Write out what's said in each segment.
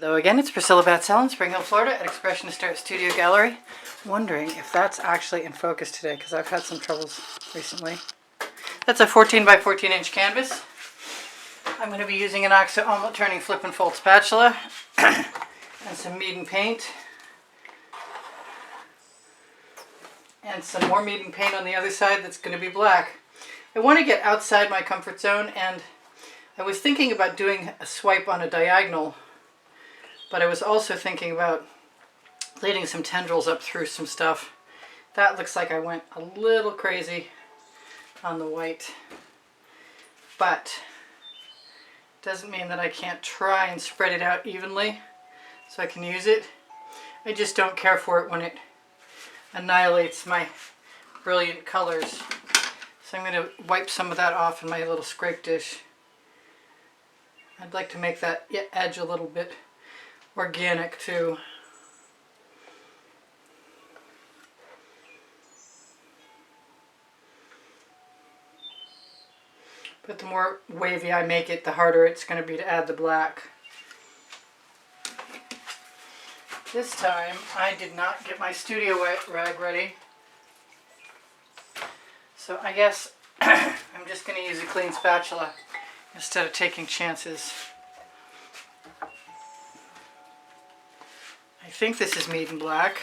Hello again, it's Priscilla Batzell in Spring Hill, Florida at Expressionist Art Studio Gallery. Wondering if that's actually in focus today because I've had some troubles recently. That's a 14 by 14 inch canvas. I'm going to be using an OXO omelet turning flip and fold spatula and some Meeden paint. And some more Meeden paint on the other side that's going to be black. I want to get outside my comfort zone, and I was thinking about doing a swipe on a diagonal, but I was also thinking about leading some tendrils up through some stuff. That looks like I went a little crazy on the white, but doesn't mean that I can't try and spread it out evenly so I can use it. I just don't care for it when it annihilates my brilliant colors. So I'm going to wipe some of that off in my little scrape dish. I'd like to make that edge a little bit organic too. But the more wavy I make it, the harder it's going to be to add the black. This time I did not get my studio rag ready, so I guess I'm just going to use a clean spatula instead of taking chances. I think this is Meeden black.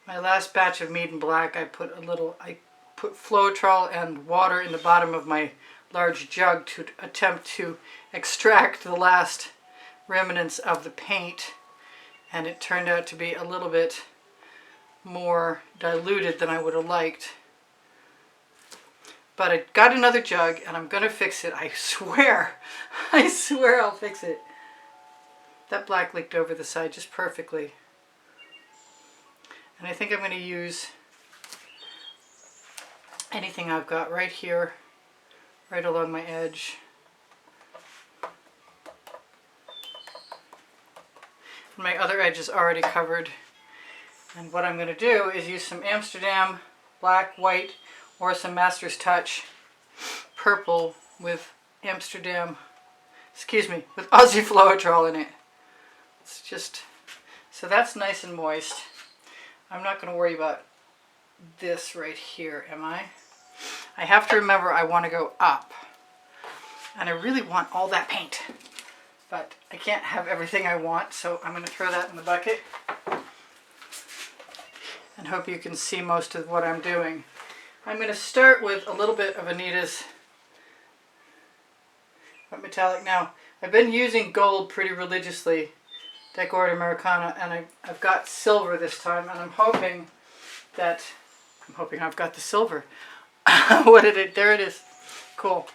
My last batch of Meeden black, I put Floetrol and water in the bottom of my large jug to attempt to extract the last remnants of the paint, and it turned out to be a little bit more diluted than I would have liked. But I got another jug and I'm going to fix it. I swear I'll fix it. That black leaked over the side just perfectly. And I think I'm going to use anything I've got right here, right along my edge. My other edge is already covered. And what I'm going to do is use some Amsterdam black, white, or some Master's Touch purple with with Aussie Floetrol in it. It's just, so that's nice and moist. I'm not going to worry about this right here, am I? I have to remember I want to go up. And I really want all that paint. But I can't have everything I want, so I'm going to throw that in the bucket. And hope you can see most of what I'm doing. I'm going to start with a little bit of Anita's metallic. Now, I've been using gold pretty religiously, Decor Americana, and I've got silver this time, and I'm hoping I've got the silver. There it is. Cool.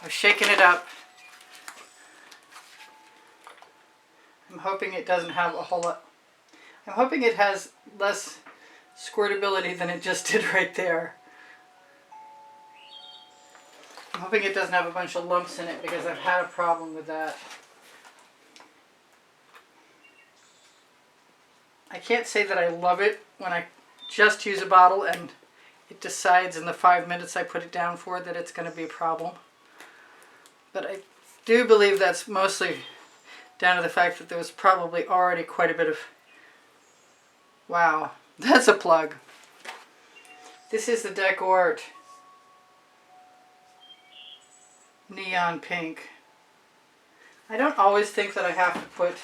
I've shaken it up. I'm hoping it doesn't have a whole lot. I'm hoping it has less squirtability than it just did right there. I'm hoping it doesn't have a bunch of lumps in it because I've had a problem with that. I can't say that I love it when I just use a bottle and it decides in the 5 minutes I put it down for that it's going to be a problem. But I do believe that's mostly down to the fact that there was probably already quite a bit of... Wow, that's a plug. This is the Decor Neon Pink. I don't always think that I have to put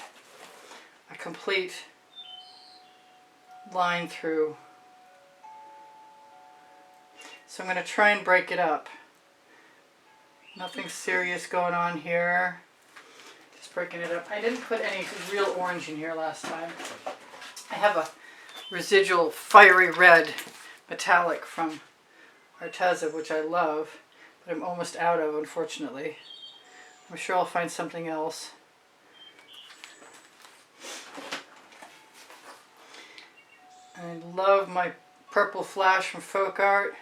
a complete line through. So I'm going to try and break it up. Nothing serious going on here. Just breaking it up. I didn't put any real orange in here last time. I have a residual fiery red metallic from Arteza, which I love, but I'm almost out of, unfortunately. I'm sure I'll find something else. I love my purple flash from Folk Art.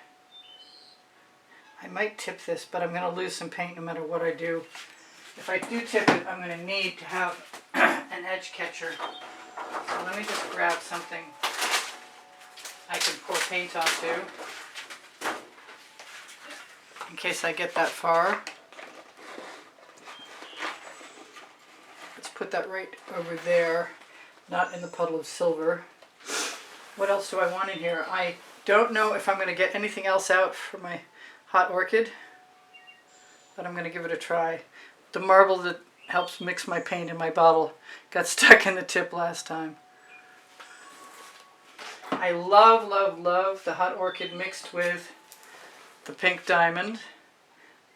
I might tip this, but I'm going to lose some paint no matter what I do. If I do tip it, I'm going to need to have an edge catcher. So let me just grab something I can pour paint onto in case I get that far. Let's put that right over there, not in the puddle of silver. What else do I want in here? I don't know if I'm going to get anything else out for my hot orchid, but I'm going to give it a try. The marble that helps mix my paint in my bottle got stuck in the tip last time. I love, love, love the hot orchid mixed with the pink diamond.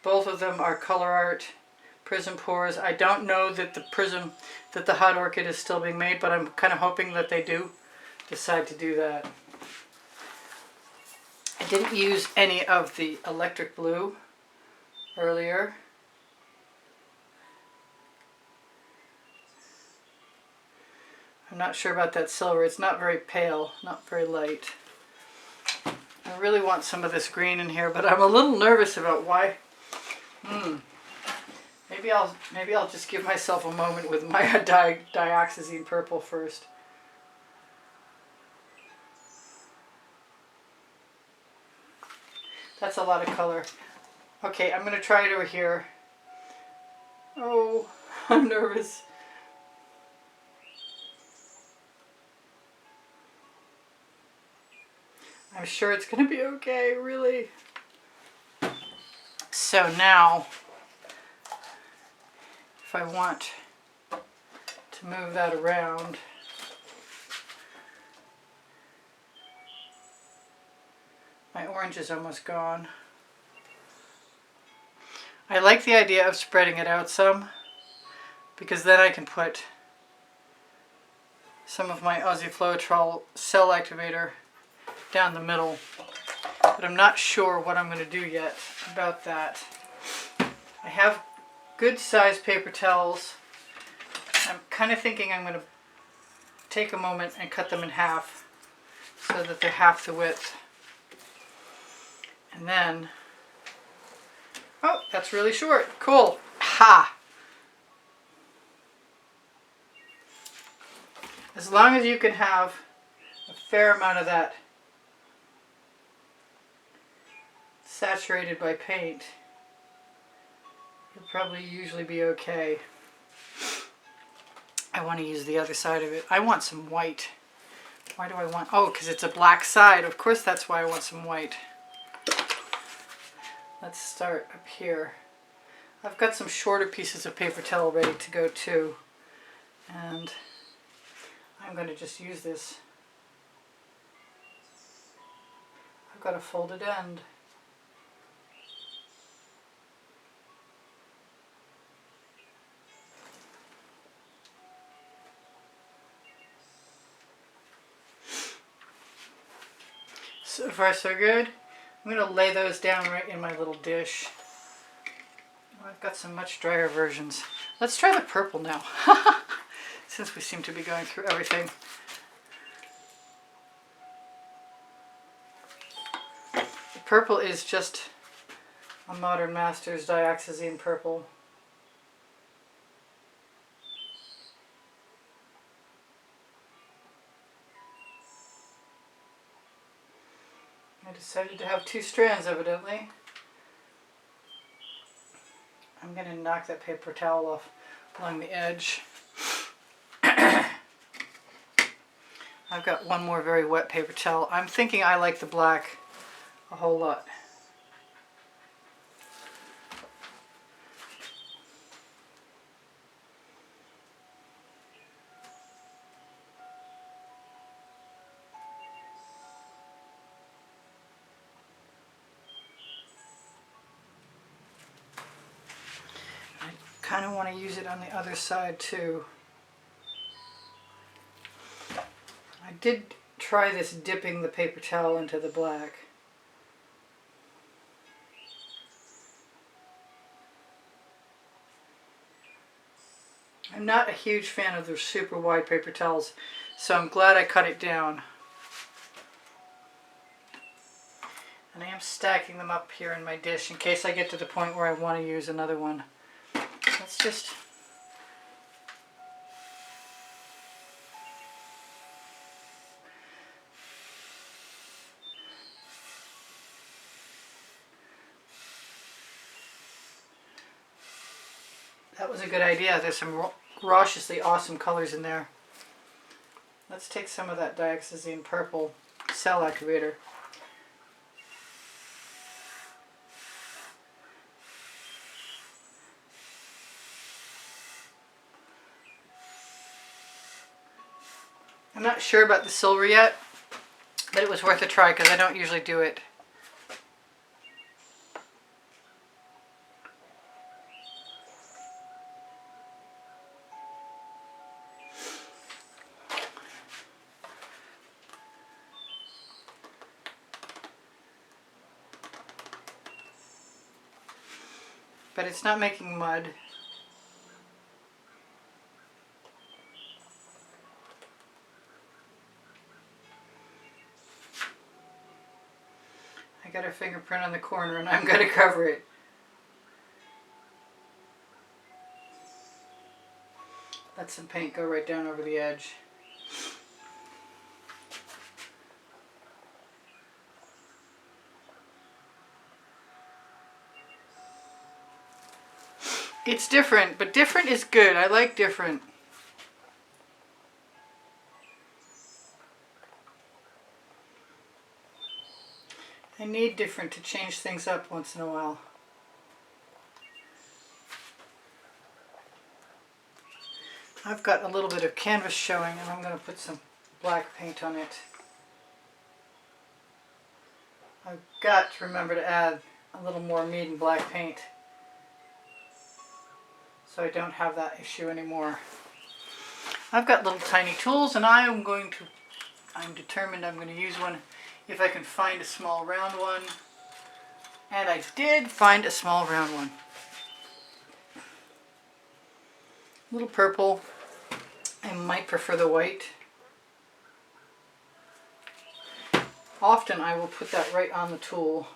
Both of them are Color Art prism pours. I don't know that the hot orchid is still being made, but I'm kind of hoping that they do decide to do that. I didn't use any of the electric blue earlier. I'm not sure about that silver. It's not very pale, not very light. I really want some of this green in here, but I'm a little nervous about why. Maybe I'll just give myself a moment with my dioxazine purple first. That's a lot of color. Okay, I'm going to try it over here. Oh, I'm nervous. I'm sure it's going to be okay, really. So now, if I want to move that around, my orange is almost gone. I like the idea of spreading it out some, because then I can put some of my Aussie Floetrol cell activator down the middle, but I'm not sure what I'm going to do yet about that. I have good sized paper towels. I'm kind of thinking I'm going to take a moment and cut them in half so that they're half the width. And then, oh, that's really short. Cool. Ha! As long as you can have a fair amount of that saturated by paint, you'll probably usually be okay. I want to use the other side of it. I want some white. Why do I want, oh, because it's a black side. Of course that's why I want some white. Let's start up here. I've got some shorter pieces of paper towel ready to go too. And I'm going to just use this. I've got a folded end. So far so good. I'm going to lay those down right in my little dish. Oh, I've got some much drier versions. Let's try the purple now, since we seem to be going through everything. The purple is just a Modern Masters dioxazine purple. I decided to have two strands, evidently. I'm going to knock that paper towel off along the edge. I've got one more very wet paper towel. I'm thinking I like the black a whole lot. Kind of want to use it on the other side too. I did try this dipping the paper towel into the black. I'm not a huge fan of the super wide paper towels, so I'm glad I cut it down. And I am stacking them up here in my dish in case I get to the point where I want to use another one. Let's just That was a good idea. There's some raucously awesome colors in there. Let's take some of that dioxazine purple cell activator. I'm not sure about the silver yet, but it was worth a try because I don't usually do it. But it's not making mud. I got a fingerprint on the corner and I'm going to cover it. Let some paint go right down over the edge. It's different, but different is good. I like different. I need different to change things up once in a while. I've got a little bit of canvas showing and I'm going to put some black paint on it. I've got to remember to add a little more Meeden black paint so I don't have that issue anymore. I've got little tiny tools and I'm determined I'm going to use one if I can find a small round one. And I did find a small round one. A little purple. I might prefer the white. Often I will put that right on the tool.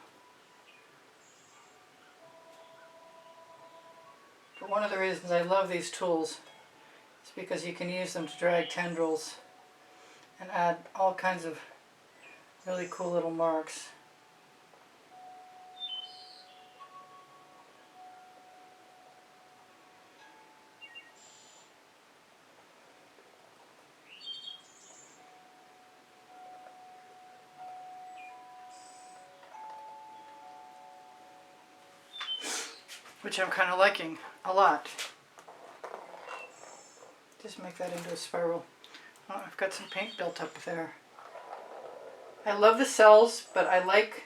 But one of the reasons I love these tools is because you can use them to drag tendrils and add all kinds of really cool little marks. Which I'm kind of liking a lot. Just make that into a spiral. Oh, I've got some paint built up there. I love the cells, but I like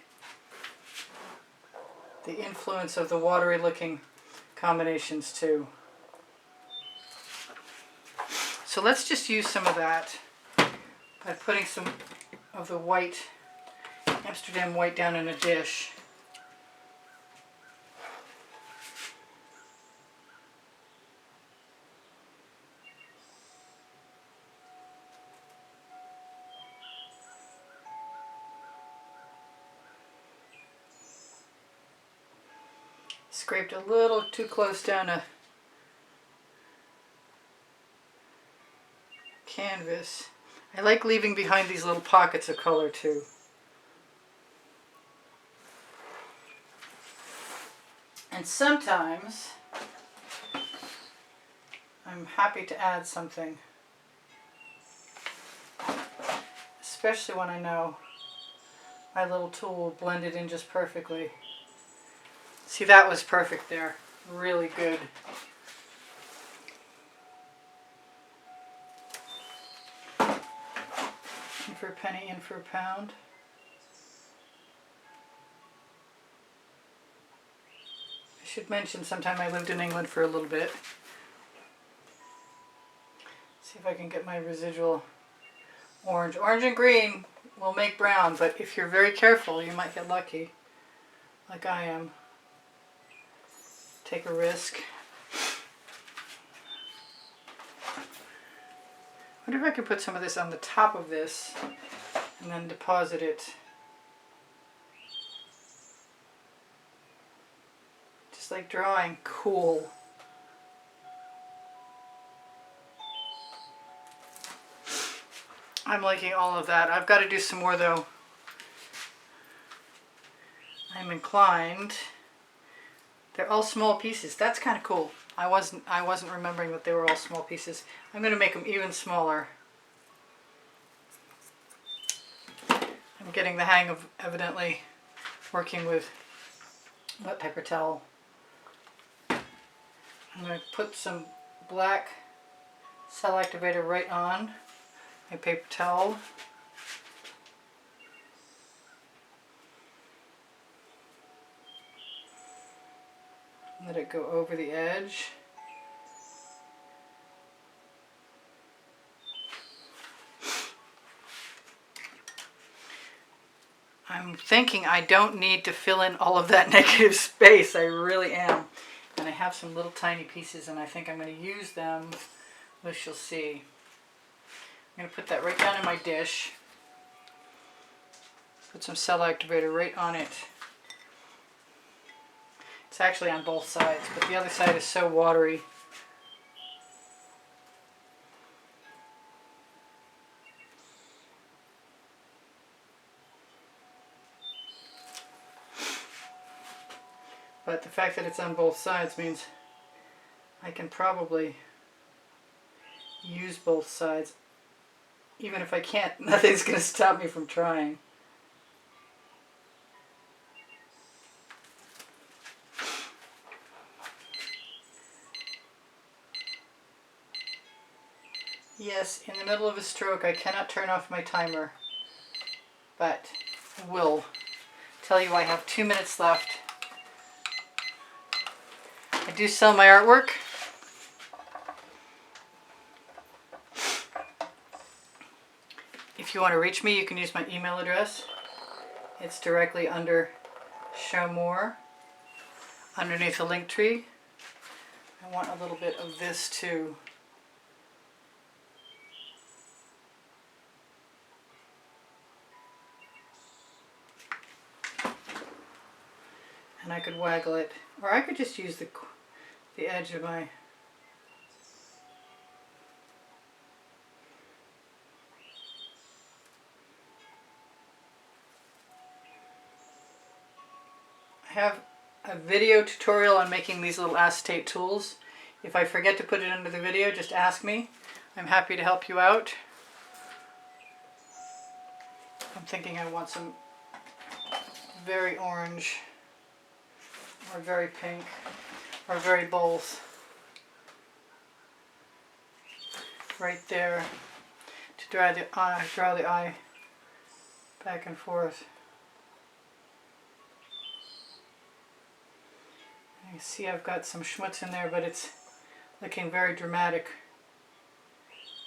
the influence of the watery looking combinations too. So let's just use some of that by putting some of the white, Amsterdam white, down in a dish. Scraped a little too close down a canvas. I like leaving behind these little pockets of color too. And sometimes I'm happy to add something, especially when I know my little tool will blend it in just perfectly. See, that was perfect there. Really good. In for a penny, in for a pound. I should mention sometime I lived in England for a little bit. See if I can get my residual orange. Orange and green will make brown, but if you're very careful, you might get lucky, like I am. Take a risk. I wonder if I could put some of this on the top of this and then deposit it. Just like drawing. Cool. I'm liking all of that. I've got to do some more though. I'm inclined. They're all small pieces. That's kind of cool. I wasn't remembering that they were all small pieces. I'm going to make them even smaller. I'm getting the hang of evidently working with wet paper towel. I'm going to put some black cell activator right on my paper towel. Let it go over the edge. I'm thinking I don't need to fill in all of that negative space. I really am. And I have some little tiny pieces and I think I'm going to use them, which you'll see. I'm going to put that right down in my dish. Put some cell activator right on it. It's actually on both sides, but the other side is so watery. But the fact that it's on both sides means I can probably use both sides. Even if I can't, nothing's going to stop me from trying. Yes, in the middle of a stroke I cannot turn off my timer, but I will tell you I have 2 minutes left. I do sell my artwork. If you want to reach me, you can use my email address. It's directly under Show More, underneath the link tree. I want a little bit of this too. And I could waggle it, or I could just use the edge of my... I have a video tutorial on making these little acetate tools. If I forget to put it under the video, just ask me. I'm happy to help you out. I'm thinking I want some very orange, or very pink, or very both. Right there to draw the eye back and forth. You see I've got some schmutz in there, but it's looking very dramatic,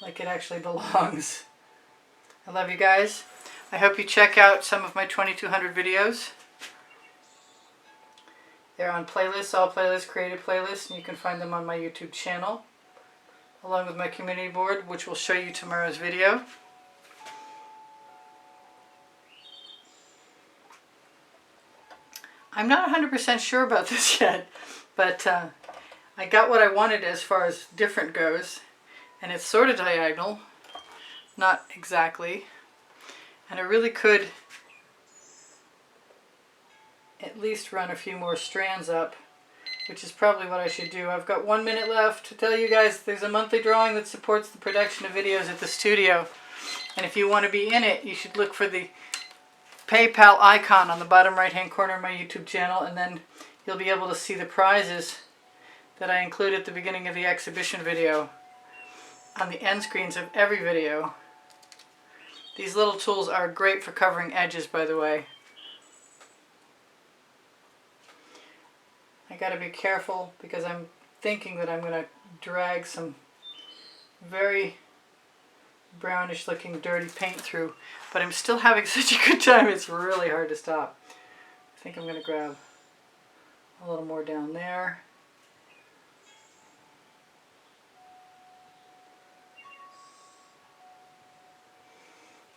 like it actually belongs. I love you guys. I hope you check out some of my 2200 videos. They're on playlists, all playlists, creative playlists, and you can find them on my YouTube channel, along with my community board, which will show you tomorrow's video. I'm not 100% sure about this yet, but I got what I wanted as far as different goes, and it's sort of diagonal, not exactly, and I really could at least run a few more strands up, which is probably what I should do. I've got 1 minute left to tell you guys there's a monthly drawing that supports the production of videos at the studio, and if you want to be in it, you should look for the PayPal icon on the bottom right hand corner of my YouTube channel, and then you'll be able to see the prizes that I include at the beginning of the exhibition video on the end screens of every video. These little tools are great for covering edges, by the way. I gotta be careful because I'm thinking that I'm gonna drag some very brownish looking dirty paint through, but I'm still having such a good time it's really hard to stop. I think I'm going to grab a little more down there.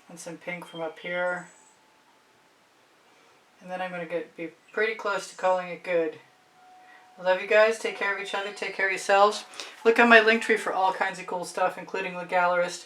And some pink from up here. And then I'm going to be pretty close to calling it good. I love you guys. Take care of each other. Take care of yourselves. Look on my link tree for all kinds of cool stuff, including The Gallerist.